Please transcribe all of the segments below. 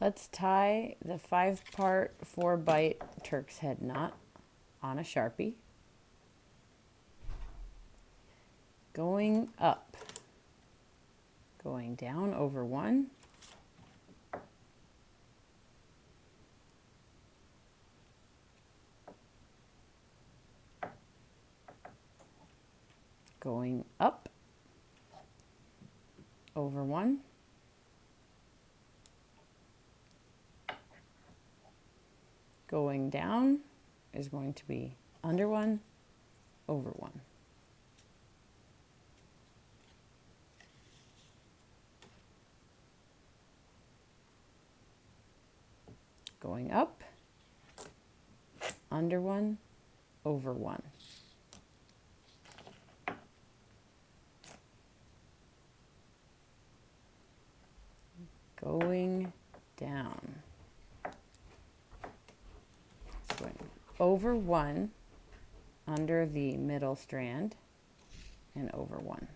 Let's tie the 5-part 4-bite Turk's head knot on a Sharpie. Going up, going down over 1, going up over 1, going down is going to be under 1, over 1. Going up, under 1, over 1. Going down. So going over 1, under the middle strand, and over 1.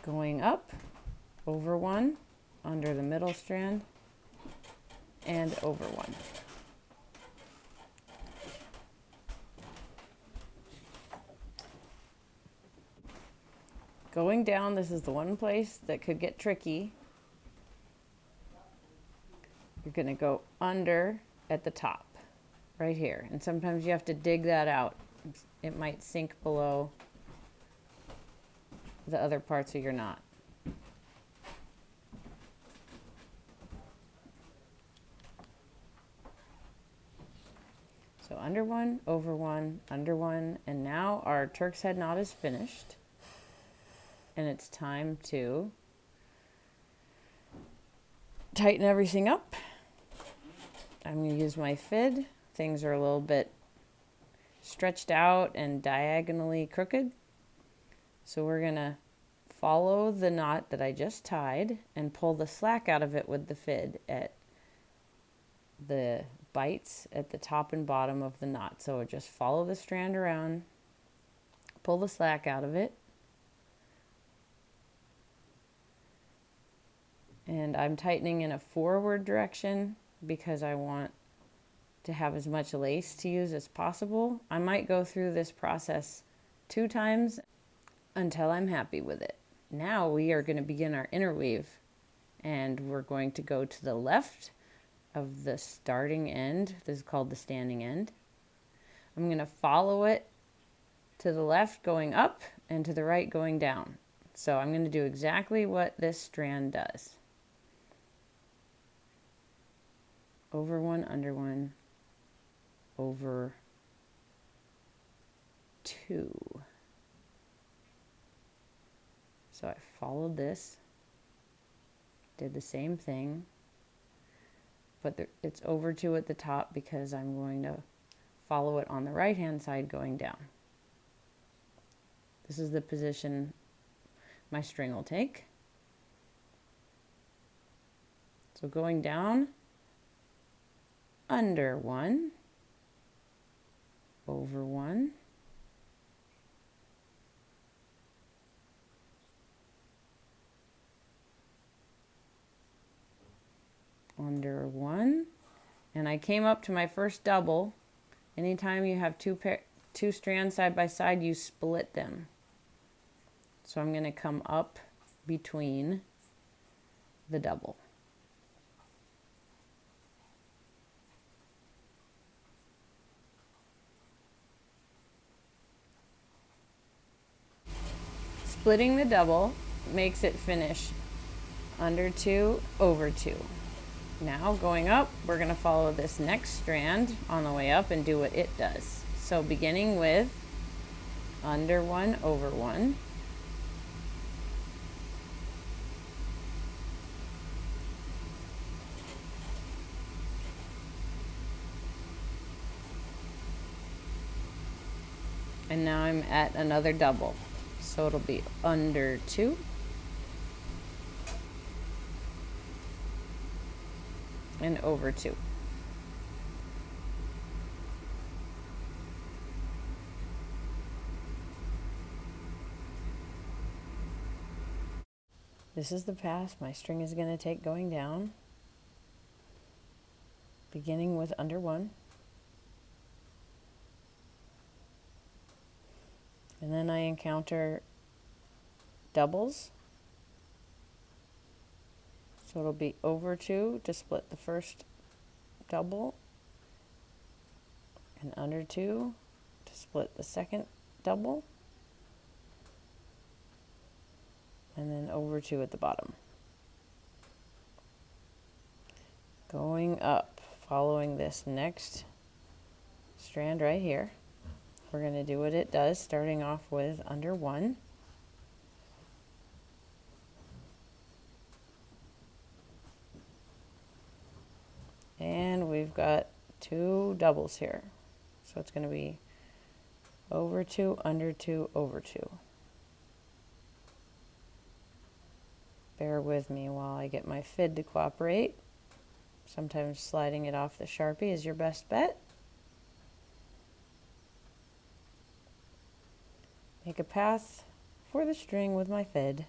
Going up, over 1, under the middle strand, and over 1. Going down, this is the one place that could get tricky. You're going to go under at the top, right here. And sometimes you have to dig that out. It might sink below the other parts of your knot. So under 1, over 1, under 1, and now our Turk's head knot is finished. And it's time to tighten everything up. I'm going to use my fid. Things are a little bit stretched out and diagonally crooked. So we're going to follow the knot that I just tied and pull the slack out of it with the fid at the bites at the top and bottom of the knot. So just follow the strand around, pull the slack out of it. And I'm tightening in a forward direction because I want to have as much lace to use as possible. I might go through this process 2 times until I'm happy with it. Now we are going to begin our interweave, and we're going to go to the left of the starting end. This is called the standing end. I'm going to follow it to the left going up and to the right going down. So I'm going to do exactly what this strand does. Over 1, under 1, over 2. So I followed this, did the same thing, but it's over 2 at the top because I'm going to follow it on the right hand side going down. This is the position my string will take. So going down, under 1, over 1, under 1, and I came up to my first double. Anytime you have two strands side by side, you split them. So I'm going to come up between the double. Splitting the double makes it finish under 2, over 2. Now going up, we're going to follow this next strand on the way up and do what it does. So beginning with under 1, over 1. And now I'm at another double. So it'll be under 2. And over 2. This is the path my string is going to take going down, beginning with under 1. And then I encounter doubles. So it'll be over 2 to split the first double, and under 2 to split the second double, and then over 2 at the bottom. Going up, following this next strand right here, we're going to do what it does, starting off with under 1. And we've got 2 doubles here. So it's going to be over 2, under 2, over 2. Bear with me while I get my fid to cooperate. Sometimes sliding it off the Sharpie is your best bet. Make a path for the string with my fid.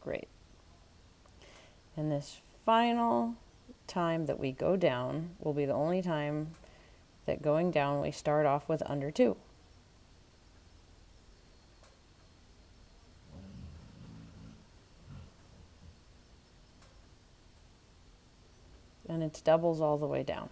Great. And this final time that we go down will be the only time that going down we start off with under 2. And it's doubles all the way down.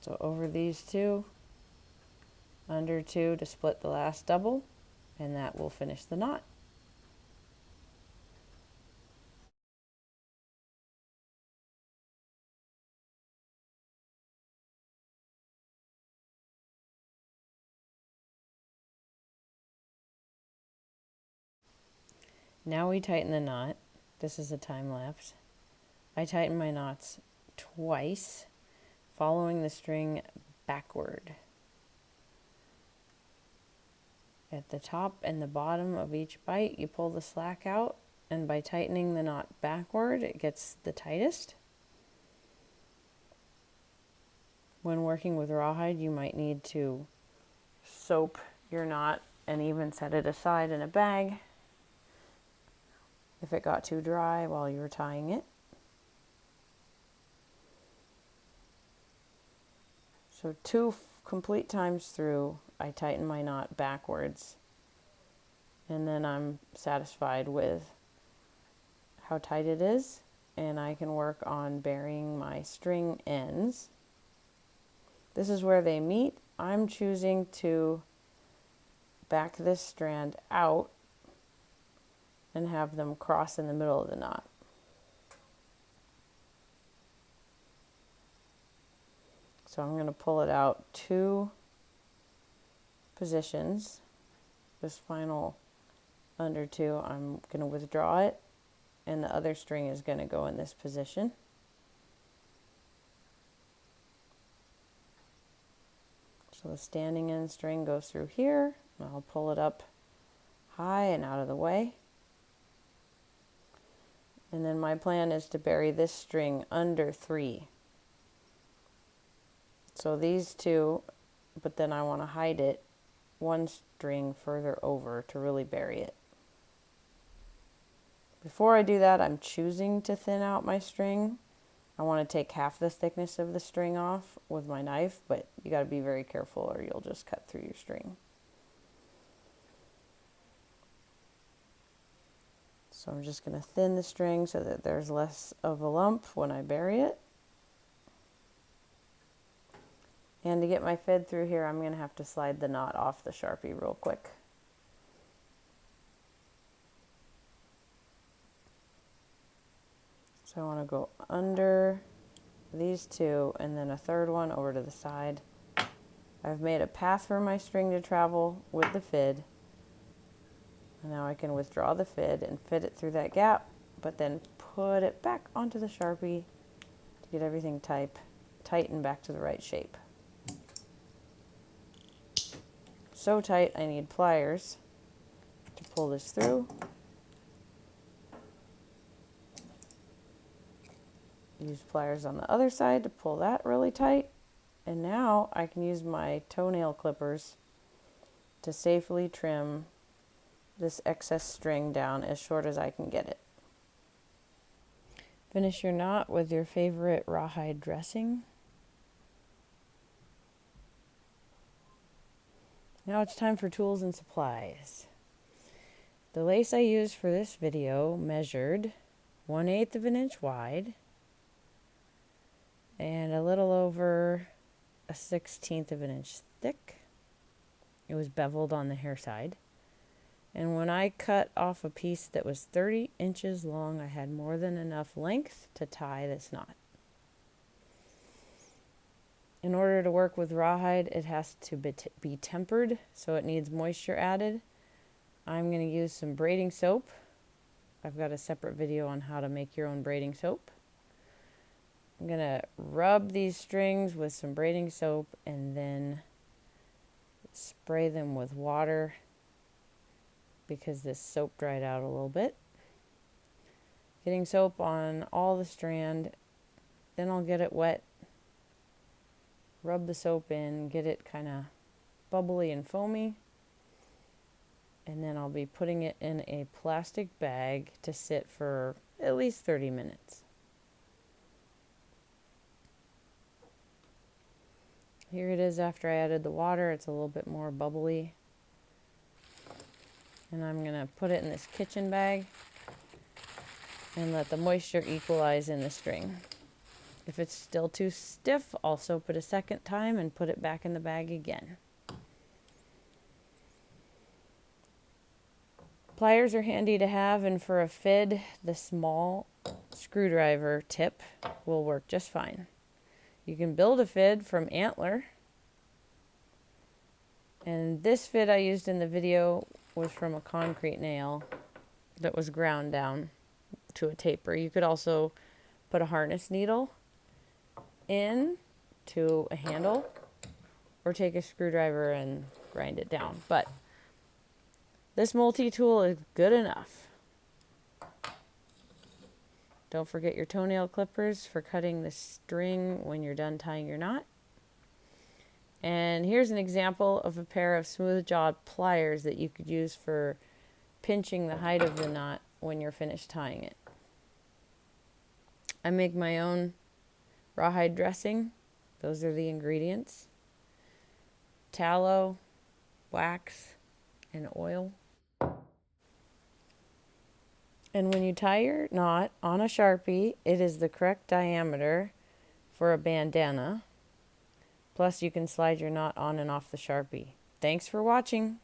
So over these 2, under 2 to split the last double, and that will finish the knot. Now we tighten the knot. This is a time lapse. I tighten my knots twice, following the string backward. At the top and the bottom of each bite, you pull the slack out, and by tightening the knot backward, it gets the tightest. When working with rawhide, you might need to soap your knot and even set it aside in a bag if it got too dry while you were tying it. So 2 complete times through, I tighten my knot backwards, and then I'm satisfied with how tight it is, and I can work on burying my string ends. This is where they meet. I'm choosing to back this strand out and have them cross in the middle of the knot. So I'm going to pull it out 2 positions. This final under 2, I'm going to withdraw it, and the other string is going to go in this position. So the standing end string goes through here, and I'll pull it up high and out of the way. And then my plan is to bury this string under 3. So these 2, but then I want to hide it 1 string further over to really bury it. Before I do that, I'm choosing to thin out my string. I want to take half the thickness of the string off with my knife, but you got to be very careful or you'll just cut through your string. So I'm just going to thin the string so that there's less of a lump when I bury it. And to get my fid through here, I'm going to have to slide the knot off the Sharpie real quick. So I want to go under these 2 and then a third one over to the side. I've made a path for my string to travel with the fid. And now I can withdraw the fid and fit it through that gap, but then put it back onto the Sharpie to get everything tight and back to the right shape. So tight I need pliers to pull this through. Use pliers on the other side to pull that really tight. And now I can use my toenail clippers to safely trim this excess string down as short as I can get it. Finish your knot with your favorite rawhide dressing. Now it's time for tools and supplies. The lace I used for this video measured 1/8 of an inch wide and a little over a 1/16 of an inch thick. It was beveled on the hair side. And when I cut off a piece that was 30 inches long, I had more than enough length to tie this knot. In order to work with rawhide, it has to be tempered, so it needs moisture added. I'm going to use some braiding soap. I've got a separate video on how to make your own braiding soap. I'm going to rub these strings with some braiding soap and then spray them with water because this soap dried out a little bit. Getting soap on all the strand, then I'll get it wet, rub the soap in, get it kind of bubbly and foamy, and then I'll be putting it in a plastic bag to sit for at least 30 minutes. Here it is after I added the water. It's a little bit more bubbly. And I'm going to put it in this kitchen bag and let the moisture equalize in the string. If it's still too stiff, I'll soap it a second time and put it back in the bag again. Pliers are handy to have, and for a fid, the small screwdriver tip will work just fine. You can build a fid from antler. And this fid I used in the video was from a concrete nail that was ground down to a taper. You could also put a harness needle in to a handle or take a screwdriver and grind it down. But this multi-tool is good enough. Don't forget your toenail clippers for cutting the string when you're done tying your knot. And here's an example of a pair of smooth-jawed pliers that you could use for pinching the height of the knot when you're finished tying it. I make my own rawhide dressing. Those are the ingredients: tallow, wax, and oil. And when you tie your knot on a Sharpie, it is the correct diameter for a bandana. Plus, you can slide your knot on and off the Sharpie. Thanks for watching.